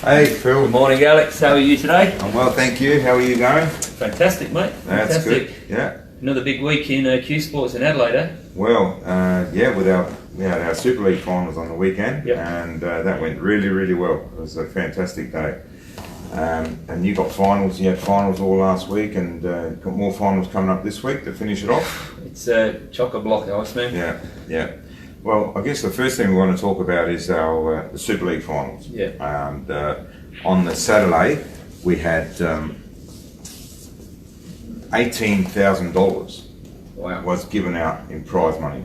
Hey Phil. Good morning, Alex. How are you today? I'm well, thank you. How are you going? Fantastic, mate. That's Fantastic. good. Yeah. Another big week in Q Sports in Adelaide, eh? Well, yeah, with our Super League finals on the weekend, Yep. and that went really, really well. It was a fantastic day. And you got finals. You had finals all last week, and got more finals coming up this week to finish it off. It's chock-a-block, Iceman. Yeah, yeah. Well, I guess the first thing we want to talk about is our the Super League finals. Yeah. And on the Saturday, we had $18,000 Wow. was given out in prize money.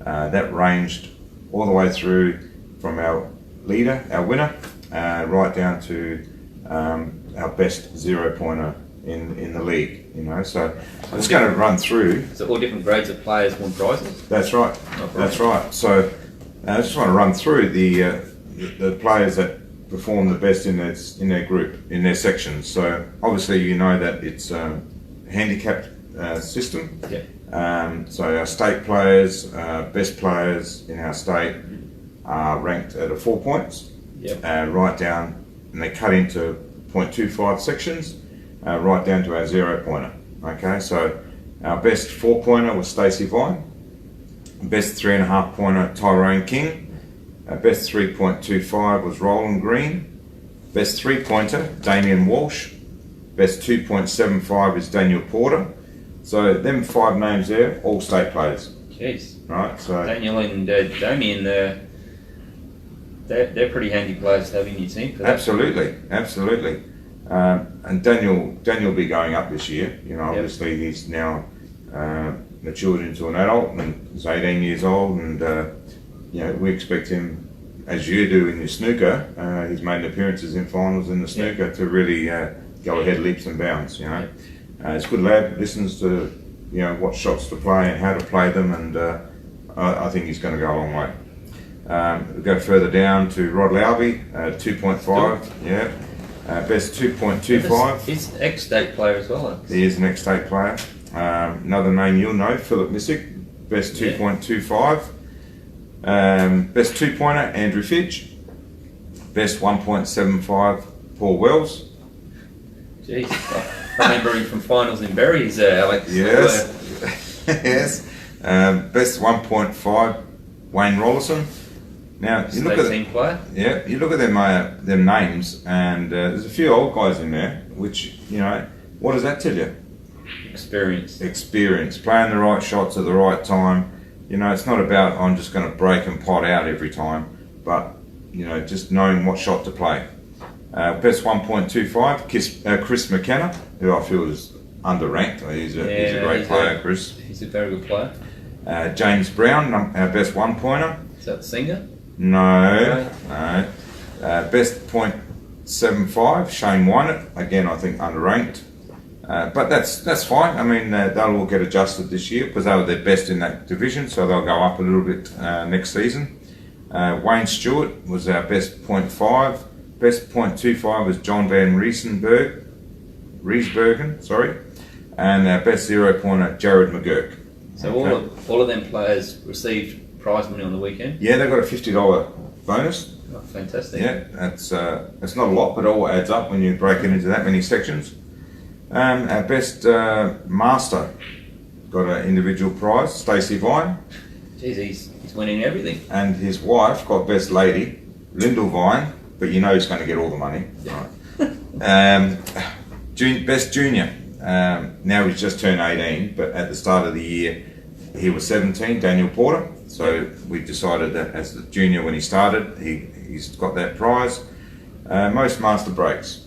That ranged all the way through from our leader, our winner, right down to our best zero-pointer in the league. You know, so I'm just going to run through. So all different grades of players won prizes? That's right. That's right. So I just want to run through the players that perform the best in their group, in their sections. So obviously you know that it's a handicapped system. Yeah. So our state players, best players in our state are ranked at 4 points. Yep. Right down, and they cut into 0.25 sections, right down to our zero-pointer. Okay, so our best 4-pointer was Stacey Vine, best 3.5-pointer Tyrone King, our best 3.25 was Roland Green, best 3-pointer Damien Walsh, best 2.75 is Daniel Porter. So them 5 names there, all state players. Jeez. Right, so Daniel and Damien, they're pretty handy players to have in your team. For that. absolutely, absolutely. And Daniel will be going up this year. You know, obviously he's now matured into an adult and he's 18 years old, and you know, we expect him, as you do in your snooker. He's made appearances in finals in the snooker to really go ahead leaps and bounds. You know, he's a good lad. Listens to what shots to play and how to play them, and I think he's going to go a long way. We'll go further down to Rod Lowby, 2.5. Yeah. Best 2.25. He's an ex-state player as well, Alex. He is an ex-state player. Another name you'll know, Philip Missick, best 2.25. Best 2-pointer, Andrew Fitch. Best 1.75, Paul Wells. Jeez, I remember him from finals in Berries, Alex. Yes. Yes. Best 1.5, Wayne Rollison. Now you look at team player. Yeah, you look at them names, and there's a few old guys in there. Which, what does that tell you? Experience, playing the right shots at the right time. It's not about I'm just going to break and pot out every time, but just knowing what shot to play. Best 1.25, Chris McKenna, who I feel is underranked. He's a great player, Chris. He's a very good player. James Brown, our best 1-pointer. Is that the singer? No. Best 0.75, Shane Wynett. Again, I think underranked. But that's fine. I mean, they'll all get adjusted this year because they were their best in that division, so they'll go up a little bit next season. Wayne Stewart was our best 0.5. Best 0.25 was John Van Riesbergen, sorry. And our best 0-pointer, Jared McGurk. So all of them players received prize money on the weekend? Yeah, they got a $50 bonus. Oh, fantastic. Yeah, it's not a lot, but it all adds up when you break it into that many sections. Our best master got an individual prize, Stacey Vine. Jeez, he's winning everything. And his wife got best lady, Lyndall Vine, but he's going to get all the money. Yeah. Right. Best junior. Now he's just turned 18, but at the start of the year he was 17, Daniel Porter. So we decided that as the junior when he started, he's got that prize. Most master breaks.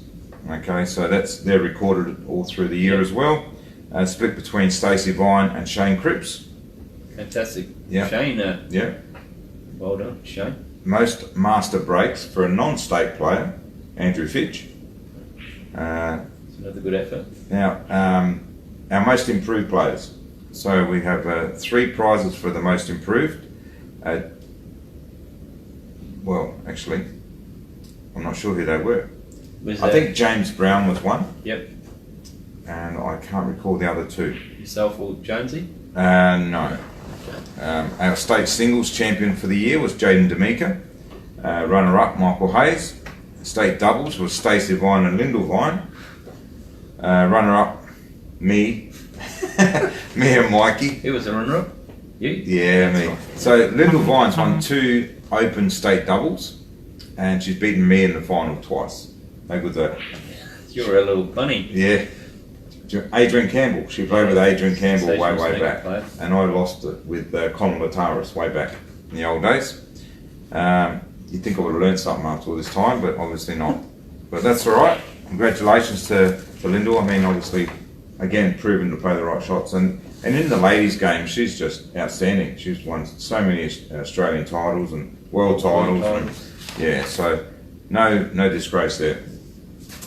Okay, so they're recorded all through the year as well. Split between Stacey Vine and Shane Cripps. Fantastic. Yeah. Shane. Yeah. Well done, Shane. Most master breaks for a non-state player, Andrew Fitch. It's another good effort. Now, our most improved players. So we have 3 prizes for the most improved. Well, actually, I'm not sure who they were. I think James Brown was one. Yep. And I can't recall the other 2. Yourself or Jonesy? No. Our state singles champion for the year was Jaden D'Amica. Runner-up, Michael Hayes. state doubles was Stacey Vine and Lyndall Vine. Runner-up, me. Me and Mikey. Who was the runner-up? You? Yeah, me. Right. So Lyndall Vine's won 2 open state doubles, and she's beaten me in the final twice. How good's that? You're a little bunny. Yeah. Adrian Campbell. She played with Adrian Campbell So she way, was way making back. play. And I lost it with Colin Lataris way back in the old days. You'd think I would have learned something after all this time, but obviously not. But that's all right. Congratulations to Lyndall. I mean, obviously, again, proven to play the right shots. And in the ladies' game, she's just outstanding. She's won so many Australian titles and world titles. And, yeah, so no disgrace there.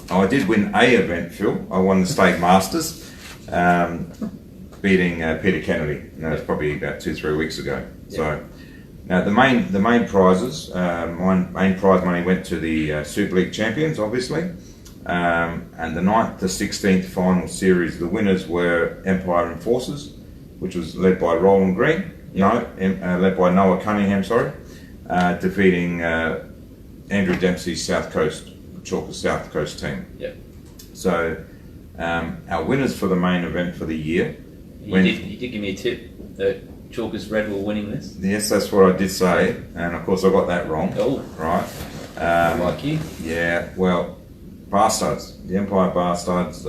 I did win a event, Phil. I won the State Masters, beating Peter Kennedy. And that was probably about 2-3 weeks ago. Yeah. So now the main prizes, my main prize money went to the Super League champions, obviously, and the 9th to 16th final series. The winners were Empire Enforcers, which was led by Roland Green. Led by Noah Cunningham. Sorry, defeating Andrew Dempsey's South Coast. Chalker's South Coast team. Yep. So our winners for the main event for the year. You did give me a tip that Chalker's Red were winning this. Yes, that's what I did say, and of course I got that wrong. Oh, right. Like you. Yeah. Well, Bastards, the Empire Bastards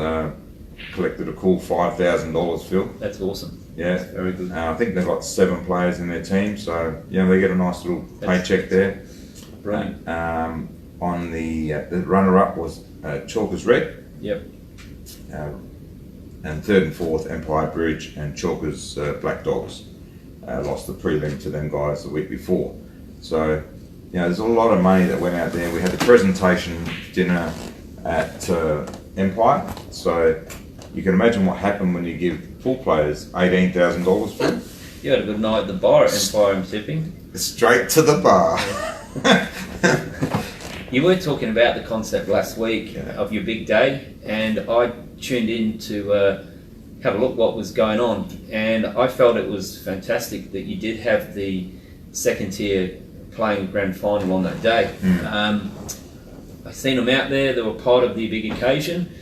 collected a cool $5,000, Phil. That's awesome. Yeah. That's very good. I think they've got 7 players in their team, so they get a nice little paycheck there. Brilliant. On the runner-up was Chalker's Red. Yep. And 3rd and 4th, Empire Bridge and Chalker's Black Dogs. Lost the prelim to them guys the week before. So, there's a lot of money that went out there. We had the presentation dinner at Empire. So, you can imagine what happened when you give pool players $18,000 for. You had a good night at the bar at Empire, I'm tipping. Straight to the bar. You were talking about the concept last week of your big day, and I tuned in to have a look what was going on, and I felt it was fantastic that you did have the second tier playing grand final on that day. I seen them out there, they were part of the big occasion,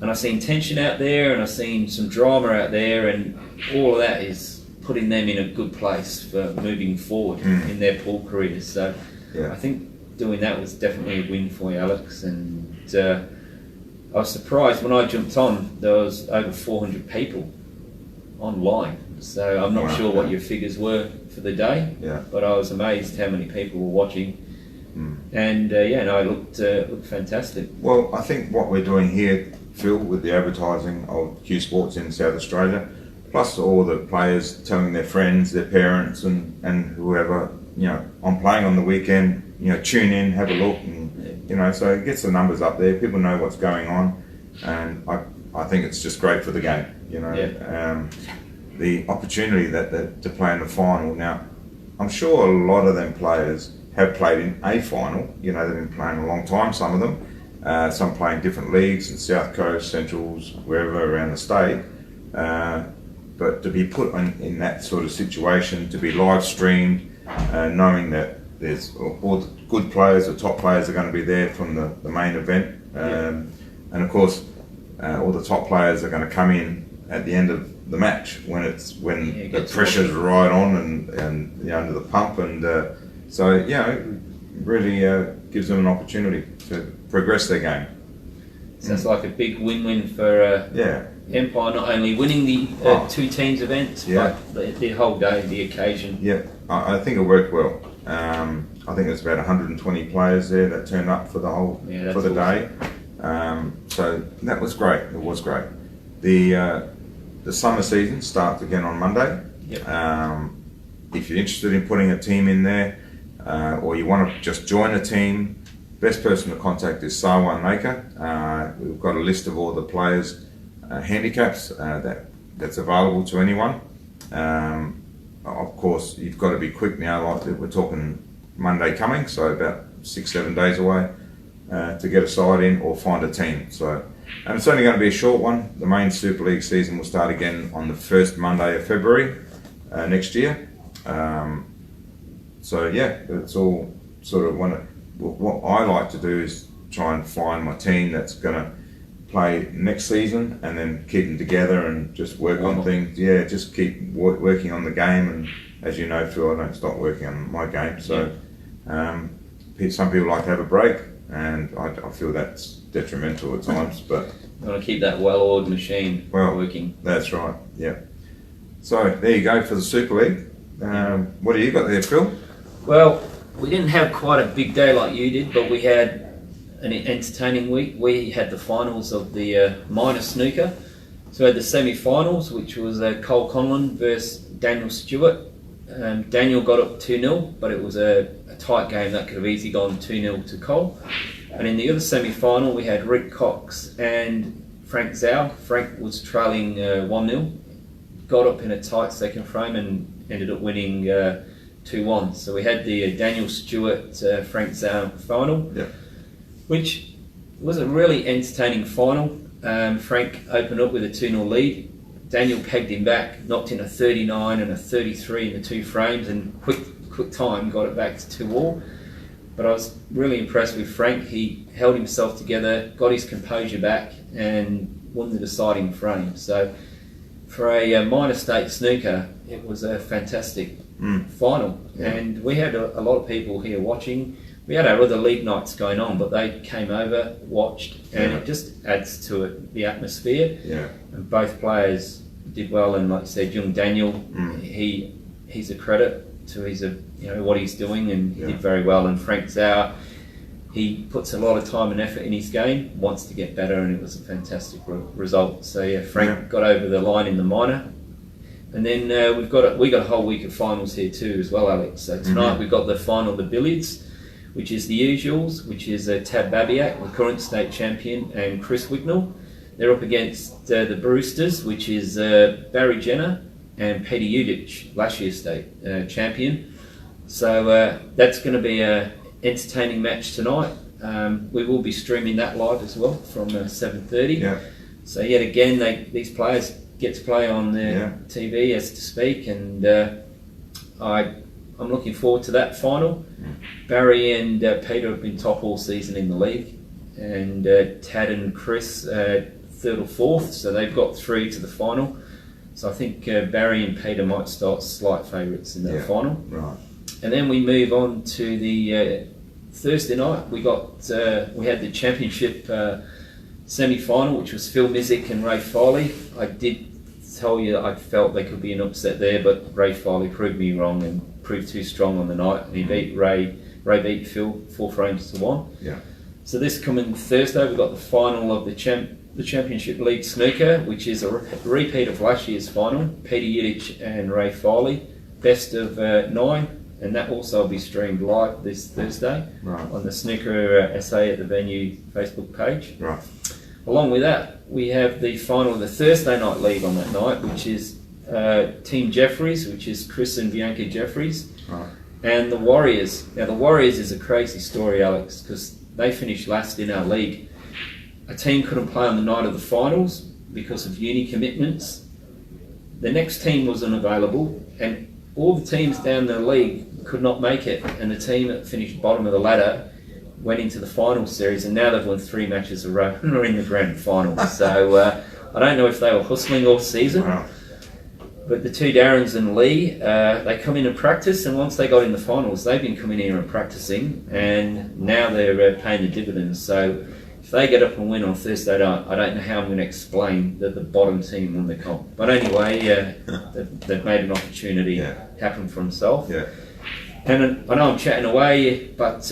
and I seen tension out there, and I seen some drama out there, and all of that is putting them in a good place for moving forward in their pool careers. So I think doing that was definitely a win for you, Alex, and I was surprised when I jumped on, there was over 400 people online, so I'm not sure what your figures were for the day, but I was amazed how many people were watching, and it looked fantastic. Well, I think what we're doing here, Phil, with the advertising of Q Sports in South Australia, plus all the players telling their friends, their parents and whoever, I'm playing on the weekend, tune in, have a look, and so it gets the numbers up there. People know what's going on, and I think it's just great for the game. The opportunity that to play in the final. Now, I'm sure a lot of them players have played in a final. They've been playing a long time. Some of them, some play in different leagues, in South Coast, Centrals, wherever around the state. But to be put in that sort of situation, to be live streamed, knowing that there's all the good players, the top players are going to be there from the main event, and of course all the top players are going to come in at the end of the match when the pressure's right on and under the pump, and so really gives them an opportunity to progress their game. So it's like a big win-win for Empire, not only winning the 2 teams events, but the whole day, the occasion. Yeah, I think it worked well. I think there's about 120 players there that turned up for the day. So that was great. It was great. The summer season starts again on Monday. If you're interested in putting a team in there, or you want to just join a team, best person to contact is Sarwan Naker. We've got a list of all the players' handicaps that's available to anyone. Of course, you've got to be quick now. Like we're talking Monday coming, so about 6-7 days away to get a side in or find a team. So, and it's only going to be a short one. The main Super League season will start again on the first Monday of February next year. So it's all sort of what I like to do is try and find my team that's going to play next season, and then keep them together and just work on things. Yeah, just keep working on the game. And as you know, Phil, I don't stop working on my game. So some people like to have a break, and I feel that's detrimental at times. But you want to keep that well-oiled machine working. That's right. Yeah. So there you go for the Super League. What do you got there, Phil? Well, we didn't have quite a big day like you did, but we had an entertaining week. We had the finals of the minor snooker. So we had the semi-finals, which was Cole Conlon versus Daniel Stewart. Daniel got up 2-0, but it was a tight game that could have easily gone 2-0 to Cole. And in the other semi-final, we had Rick Cox and Frank Zhao. Frank was trailing 1-0, got up in a tight second frame and ended up winning 2-1. So we had the Daniel Stewart Frank Zhao final, which was a really entertaining final. Frank opened up with a 2-0 lead. Daniel pegged him back, knocked in a 39 and a 33 in the two frames, and quick time got it back to 2-all. But I was really impressed with Frank. He held himself together, got his composure back, and won the deciding frame. So for a minor state snooker, it was a fantastic final. And we had a lot of people here watching. We had our other league nights going on, but they came over, watched, and it just adds to it, the atmosphere. And both players did well, and like I said, young Daniel, he's a credit to his what he's doing, and he did very well. And Frank Zhao, he puts a lot of time and effort in his game, wants to get better, and it was a fantastic result. So yeah, Frank got over the line in the minor. And then we got a whole week of finals here too as well, Alex. So tonight we've got the final of the billiards, which is the usuals, which is Tab Babiak, the current state champion, and Chris Wignall. They're up against the Brewsters, which is Barry Jenner and Peter Udich, last year's state champion. So that's going to be an entertaining match tonight. We will be streaming that live as well from 7:30. So yet again, these players get to play on their TV, as to speak, and I'm looking forward to that final. Barry and Peter have been top all season in the league, and Tad and Chris third or fourth, so they've got through to the final. So I think Barry and Peter might start slight favourites in that final. And then we move on to the Thursday night. We had the championship semi-final, which was Phil Mizik and Ray Farley. I did tell you that I felt there could be an upset there, but Ray Farley proved me wrong and proved too strong on the night, and he beat Ray beat Phil 4 frames to 1. So this coming Thursday, we've got the final of the Championship League Snooker, which is a repeat of last year's final. Peter Udich and Ray Farley, best of 9, and that also will be streamed live this Thursday on the Snooker SA at the Venue Facebook page. Along with that, we have the final of the Thursday Night League on that night, which is Team Jeffries, which is Chris and Bianca Jeffries, and the Warriors. Now the Warriors is a crazy story, Alex, because they finished last in our league. A team couldn't play on the night of the finals because of uni commitments. The next team was unavailable, and all the teams down the league could not make it, and the team that finished bottom of the ladder went into the final series, and now they've won 3 matches in a row and are in the grand final. So I don't know if they were hustling all season, but the two Darrens and Lee, they come in and practice, and once they got in the finals, they've been coming here and practicing, and now they're paying the dividends. So if they get up and win on Thursday night, I don't know how I'm going to explain that the bottom team won the comp. But anyway, they've made an opportunity happen for themselves. And I know I'm chatting away, but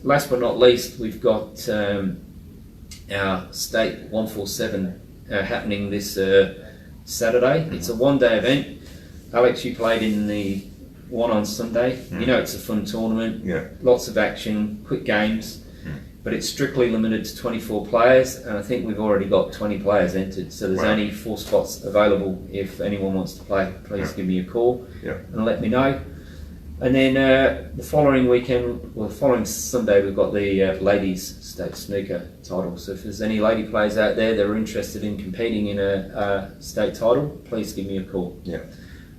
last but not least, we've got our State 147 happening this Saturday. It's a one-day event. Alex, you played in the one on Sunday. You know it's a fun tournament. Lots of action, quick games. But it's strictly limited to 24 players, and I think we've already got 20 players entered, so there's only 4 spots available. If anyone wants to play, please give me a call and let me know. And then the following weekend, well, the following Sunday, we've got the ladies state snooker title. So if there's any lady players out there that are interested in competing in a state title, please give me a call.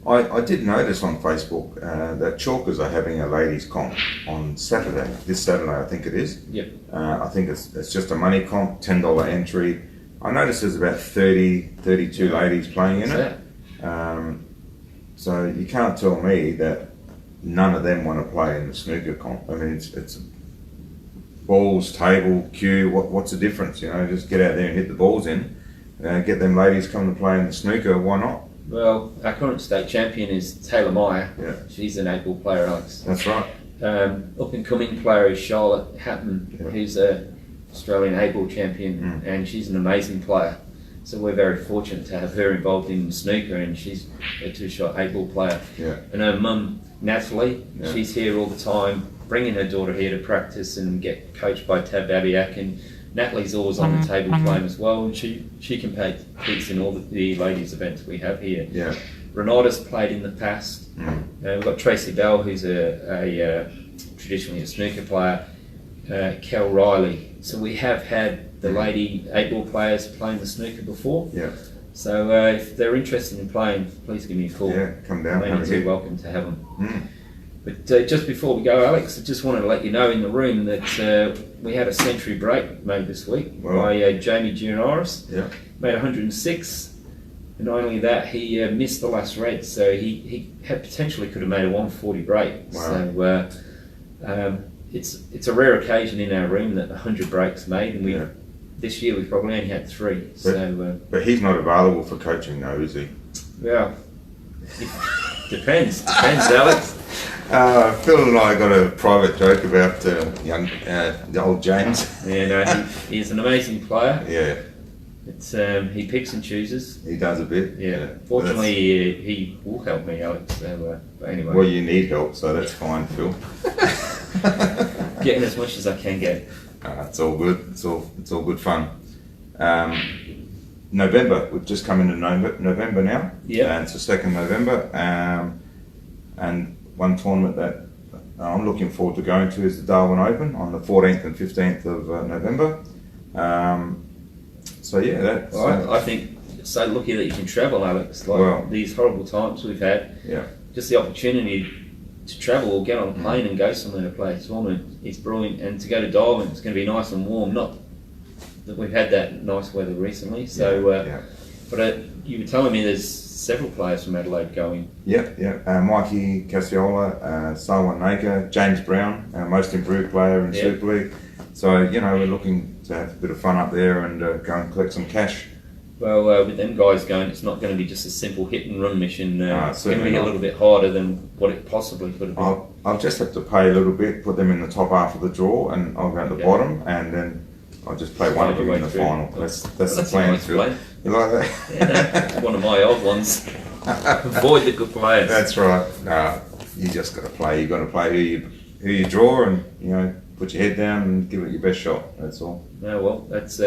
I did notice on Facebook that Chalkers are having a ladies comp on Saturday. This Saturday, I think it is. Yep. I think it's just a money comp, $10 entry. I noticed there's about 32 ladies playing in it. So you can't tell me that none of them want to play in the snooker comp. I mean, it's balls, table, cue. What's the difference? You know, just get out there and hit the balls in. Get them ladies come to play in the snooker. Why not? Well, our current state champion is Taylor Meyer. Yeah. She's an able player, Alex. That's right. Up and coming player is Charlotte Hatton, who's a Australian able champion, and she's an amazing player. So we're very fortunate to have her involved in snooker, and she's a two-shot able player. Yeah. And her mum, Natalie, she's here all the time, bringing her daughter here to practice and get coached by Tab Abiak. And Natalie's always on the table playing as well, and she competes in all the ladies events we have here. Yeah. Renata's played in the past. We've got Tracy Bell, who's a traditionally a snooker player. Kel Reilly. So we have had the lady 8-ball players playing the snooker before. Yeah. So if they're interested in playing, please give me a call. Yeah, come down. They're too welcome to have them. But just before we go, Alex, I just wanted to let you know in the room that we had a century break made this week by Jamie Giannaris. Yeah. Made 106. And not only that, he missed the last red, so he potentially could have made a 140 break. Wow. So it's a rare occasion in our room that 100 breaks made, and this year we've probably only had 3. But he's not available for coaching, though, is he? Well, depends, Alex. Phil and I got a private joke about the old James. Yeah, no, he's an amazing player. Yeah. It's he picks and chooses. He does a bit. Yeah. Fortunately, he will help me, Alex. So, but anyway. Well, you need help, so that's fine, Phil. Getting as much as I can get. It's all good. It's all good fun. November, we've just come into November now. Yeah. And it's the 2nd November. And one tournament that I'm looking forward to going to is the Darwin Open on the 14th and 15th of November. So yeah, that's. I think it's so lucky that you can travel, Alex. These horrible times we've had. Yeah. Just the opportunity to travel or get on a plane and go somewhere to play a tournament is brilliant. And to go to Darwin, it's going to be nice and warm. Not that we've had that nice weather recently. So, but you were telling me there's several players from Adelaide going. Yeah. Mikey Cassiola, Sarwan Naker, James Brown, our most improved player in Super League. So, we're looking to have a bit of fun up there and go and collect some cash. Well, with them guys going, it's not going to be just a simple hit and run mission. It's going to be a little bit harder than what it possibly could have been. I'll just have to pay a little bit, put them in the top half of the draw, and I'll go at the bottom, and then I'll just play one of them in the final. That's the plan. Nice plan. You like that? Yeah, no, one of my old ones. Avoid the good players. That's right. You just got to play. You got to play who you draw, and put your head down and give it your best shot. That's all. No, well, that's.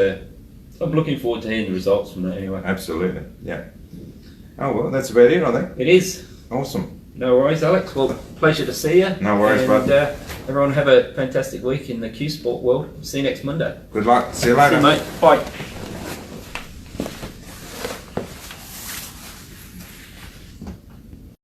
I'm looking forward to hearing the results from that anyway. Absolutely. Yeah. Oh well, that's about it, I think. It is. Awesome. No worries, Alex. Well, pleasure to see you. No worries, bud. Everyone have a fantastic week in the Q Sport world. See you next Monday. Good luck. See you later. See you, mate. Bye.